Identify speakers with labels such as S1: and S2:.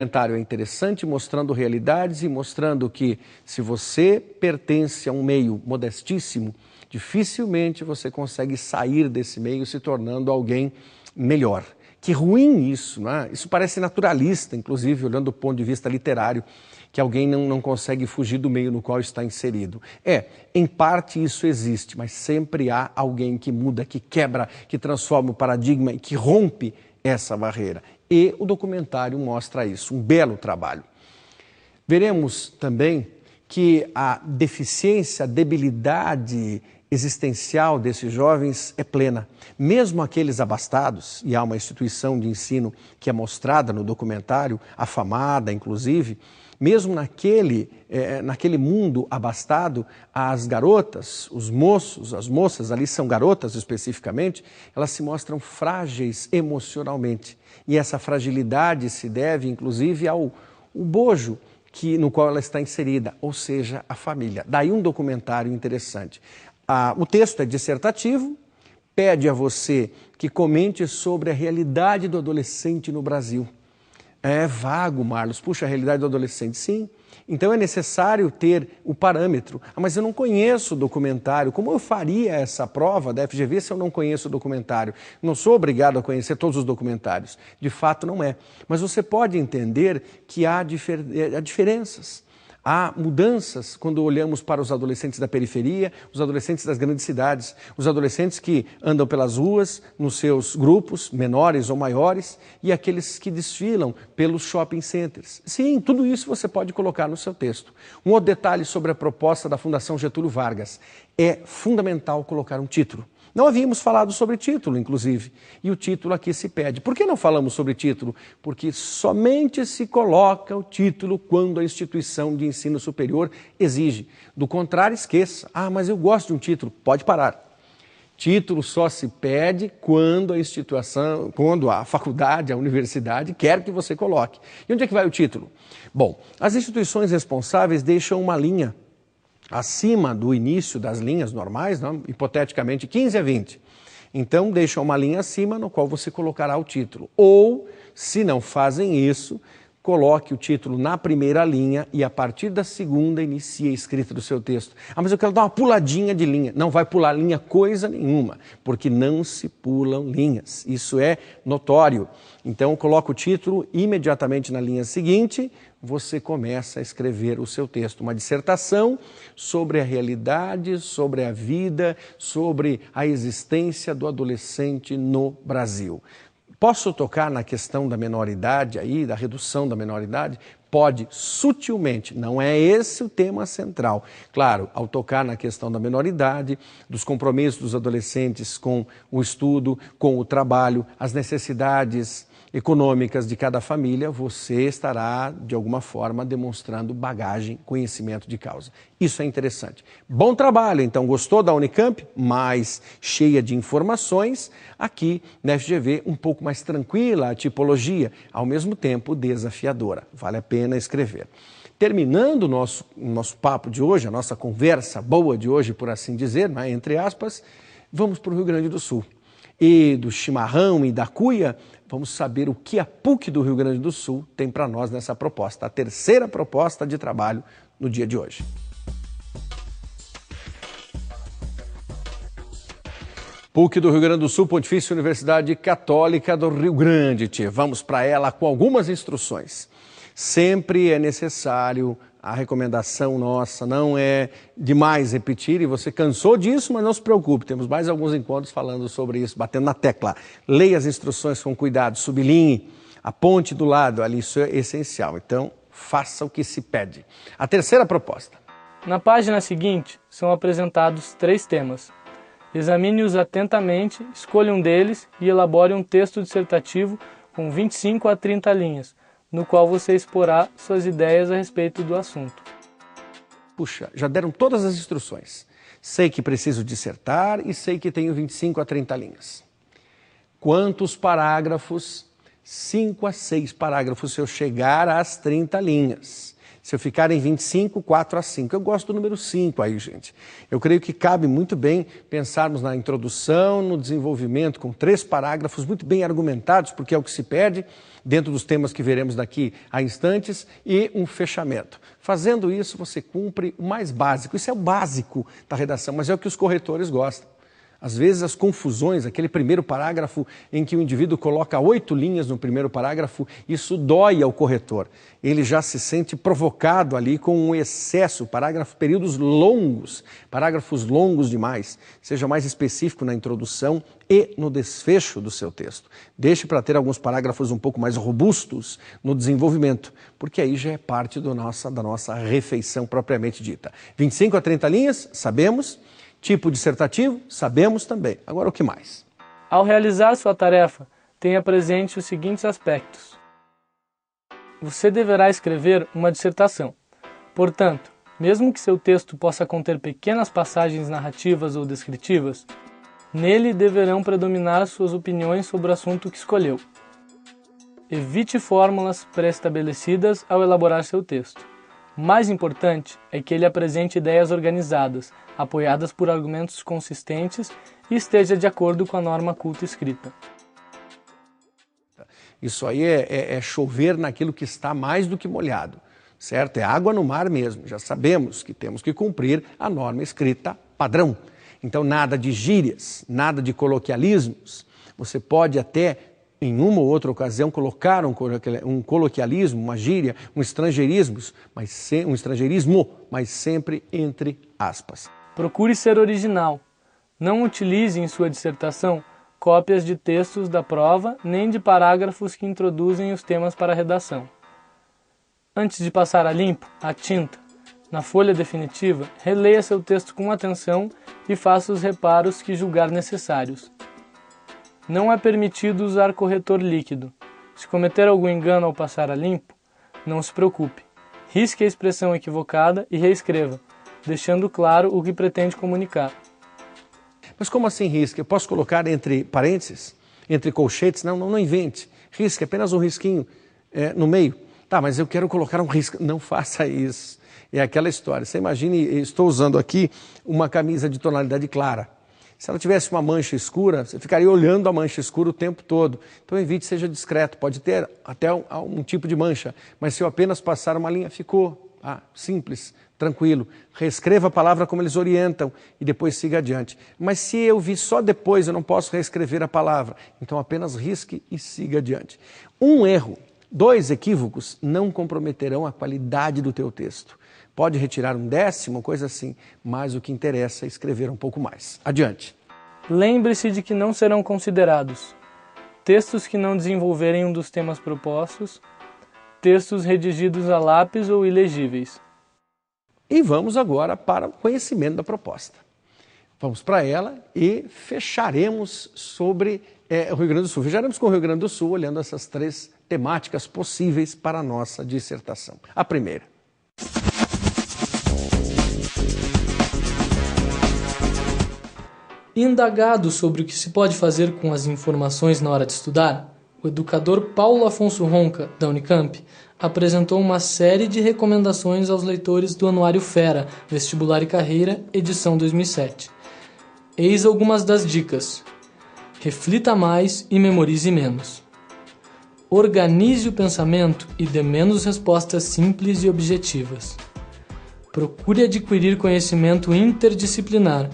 S1: documentário é interessante, mostrando realidades e mostrando que se você pertence a um meio modestíssimo, dificilmente você consegue sair desse meio se tornando alguém melhor. Que ruim isso, não é? Isso parece naturalista, inclusive, olhando do ponto de vista literário, que alguém não consegue fugir do meio no qual está inserido. Em parte isso existe, mas sempre há alguém que muda, que quebra, que transforma o paradigma e que rompe essa barreira. E o documentário mostra isso, um belo trabalho. Veremos também que a deficiência, a debilidade existencial desses jovens é plena. Mesmo aqueles abastados, e há uma instituição de ensino que é mostrada no documentário, afamada inclusive, mesmo naquele mundo abastado, as garotas, os moços, as moças, ali são garotas especificamente, elas se mostram frágeis emocionalmente. E essa fragilidade se deve, inclusive, ao bojo no qual ela está inserida, ou seja, a família. Daí um documentário interessante. O texto é dissertativo, pede a você que comente sobre a realidade do adolescente no Brasil. É vago, Marlos. Puxa, a realidade do adolescente, sim. Então é necessário ter o parâmetro. Mas eu não conheço o documentário. Como eu faria essa prova da FGV se eu não conheço o documentário? Não sou obrigado a conhecer todos os documentários. De fato, não é. Mas você pode entender que há diferenças. Há mudanças quando olhamos para os adolescentes da periferia, os adolescentes das grandes cidades, os adolescentes que andam pelas ruas, nos seus grupos, menores ou maiores, e aqueles que desfilam pelos shopping centers. Sim, tudo isso você pode colocar no seu texto. Um outro detalhe sobre a proposta da Fundação Getúlio Vargas. É fundamental colocar um título. Não havíamos falado sobre título, inclusive, e o título aqui se pede. Por que não falamos sobre título? Porque somente se coloca o título quando a instituição de ensino superior exige. Do contrário, esqueça. Mas eu gosto de um título. Pode parar. Título só se pede quando a instituição, quando a faculdade, a universidade quer que você coloque. E onde é que vai o título? Bom, as instituições responsáveis deixam uma linha acima do início das linhas normais, não? Hipoteticamente 15 a 20. Então, deixa uma linha acima no qual você colocará o título. Ou, se não fazem isso, coloque o título na primeira linha e a partir da segunda inicie a escrita do seu texto. Mas eu quero dar uma puladinha de linha. Não vai pular linha coisa nenhuma, porque não se pulam linhas. Isso é notório. Então, coloca o título imediatamente na linha seguinte, você começa a escrever o seu texto. Uma dissertação sobre a realidade, sobre a vida, sobre a existência do adolescente no Brasil. Posso tocar na questão da menoridade aí, da redução da menoridade? Pode, sutilmente, não é esse o tema central. Claro, ao tocar na questão da menoridade, dos compromissos dos adolescentes com o estudo, com o trabalho, as necessidades econômicas de cada família, você estará, de alguma forma, demonstrando bagagem, conhecimento de causa. Isso é interessante. Bom trabalho, então, gostou da Unicamp? Mais cheia de informações. Aqui, na FGV, um pouco mais tranquila a tipologia, ao mesmo tempo desafiadora. Vale a pena escrever. Terminando o nosso papo de hoje, a nossa conversa boa de hoje, por assim dizer, né, entre aspas, vamos para o Rio Grande do Sul. E do chimarrão e da cuia, vamos saber o que a PUC do Rio Grande do Sul tem para nós nessa proposta, a terceira proposta de trabalho no dia de hoje. PUC do Rio Grande do Sul, Pontifícia Universidade Católica do Rio Grande. Vamos para ela com algumas instruções. Sempre é necessário, a recomendação nossa não é demais repetir, e você cansou disso, mas não se preocupe, temos mais alguns encontros falando sobre isso, batendo na tecla. Leia as instruções com cuidado, sublinhe, aponte do lado, ali isso é essencial. Então, faça o que se pede. A terceira proposta.
S2: Na página seguinte, são apresentados 3 temas. Examine-os atentamente, escolha um deles e elabore um texto dissertativo com 25 a 30 linhas, no qual você exporá suas ideias a respeito do assunto.
S1: Puxa, já deram todas as instruções. Sei que preciso dissertar e sei que tenho 25 a 30 linhas. Quantos parágrafos? 5 a 6 parágrafos se eu chegar às 30 linhas. Se eu ficar em 25, 4 a 5. Eu gosto do número 5 aí, gente. Eu creio que cabe muito bem pensarmos na introdução, no desenvolvimento, com 3 parágrafos muito bem argumentados, porque é o que se pede dentro dos temas que veremos daqui a instantes, e um fechamento. Fazendo isso, você cumpre o mais básico. Isso é o básico da redação, mas é o que os corretores gostam. Às vezes as confusões, aquele primeiro parágrafo em que o indivíduo coloca 8 linhas no primeiro parágrafo, isso dói ao corretor. Ele já se sente provocado ali com um excesso, períodos longos, parágrafos longos demais. Seja mais específico na introdução e no desfecho do seu texto. Deixe para ter alguns parágrafos um pouco mais robustos no desenvolvimento, porque aí já é parte da nossa refeição propriamente dita. 25 a 30 linhas, sabemos. Tipo dissertativo, sabemos também. Agora o que mais?
S2: Ao realizar sua tarefa, tenha presente os seguintes aspectos. Você deverá escrever uma dissertação. Portanto, mesmo que seu texto possa conter pequenas passagens narrativas ou descritivas, nele deverão predominar suas opiniões sobre o assunto que escolheu. Evite fórmulas pré-estabelecidas ao elaborar seu texto. Mais importante é que ele apresente ideias organizadas, apoiadas por argumentos consistentes e esteja de acordo com a norma culta escrita.
S1: Isso aí é chover naquilo que está mais do que molhado, certo? É água no mar mesmo. Já sabemos que temos que cumprir a norma escrita padrão. Então, nada de gírias, nada de coloquialismos. Você pode até, em uma ou outra ocasião, colocar um coloquialismo, uma gíria, um estrangeirismo, mas sempre entre aspas.
S2: Procure ser original. Não utilize em sua dissertação cópias de textos da prova, nem de parágrafos que introduzem os temas para a redação. Antes de passar a limpo, a tinta, na folha definitiva, releia seu texto com atenção e faça os reparos que julgar necessários. Não é permitido usar corretor líquido. Se cometer algum engano ao passar a limpo, não se preocupe. Risque a expressão equivocada e reescreva, deixando claro o que pretende comunicar.
S1: Mas como assim risque? Eu posso colocar entre parênteses, entre colchetes? Não invente. Risque, apenas um risquinho no meio. Tá, mas eu quero colocar um risco. Não faça isso. É aquela história. Você imagine, estou usando aqui uma camisa de tonalidade clara. Se ela tivesse uma mancha escura, você ficaria olhando a mancha escura o tempo todo. Então evite, seja discreto. Pode ter até um tipo de mancha, mas se eu apenas passar uma linha, ficou simples, tranquilo. Reescreva a palavra como eles orientam e depois siga adiante. Mas se eu vi só depois, eu não posso reescrever a palavra. Então apenas risque e siga adiante. Um erro, 2 equívocos não comprometerão a qualidade do teu texto. Pode retirar um 10º, coisa assim, mas o que interessa é escrever um pouco mais. Adiante.
S2: Lembre-se de que não serão considerados textos que não desenvolverem um dos temas propostos, textos redigidos a lápis ou ilegíveis.
S1: E vamos agora para o conhecimento da proposta. Vamos para ela e fecharemos sobre o Rio Grande do Sul. Fecharemos com o Rio Grande do Sul, olhando essas 3 temáticas possíveis para a nossa dissertação. A primeira.
S2: Indagado sobre o que se pode fazer com as informações na hora de estudar, o educador Paulo Afonso Ronca, da Unicamp, apresentou uma série de recomendações aos leitores do Anuário Fera, Vestibular e Carreira, edição 2007. Eis algumas das dicas. Reflita mais e memorize menos. Organize o pensamento e dê menos respostas simples e objetivas. Procure adquirir conhecimento interdisciplinar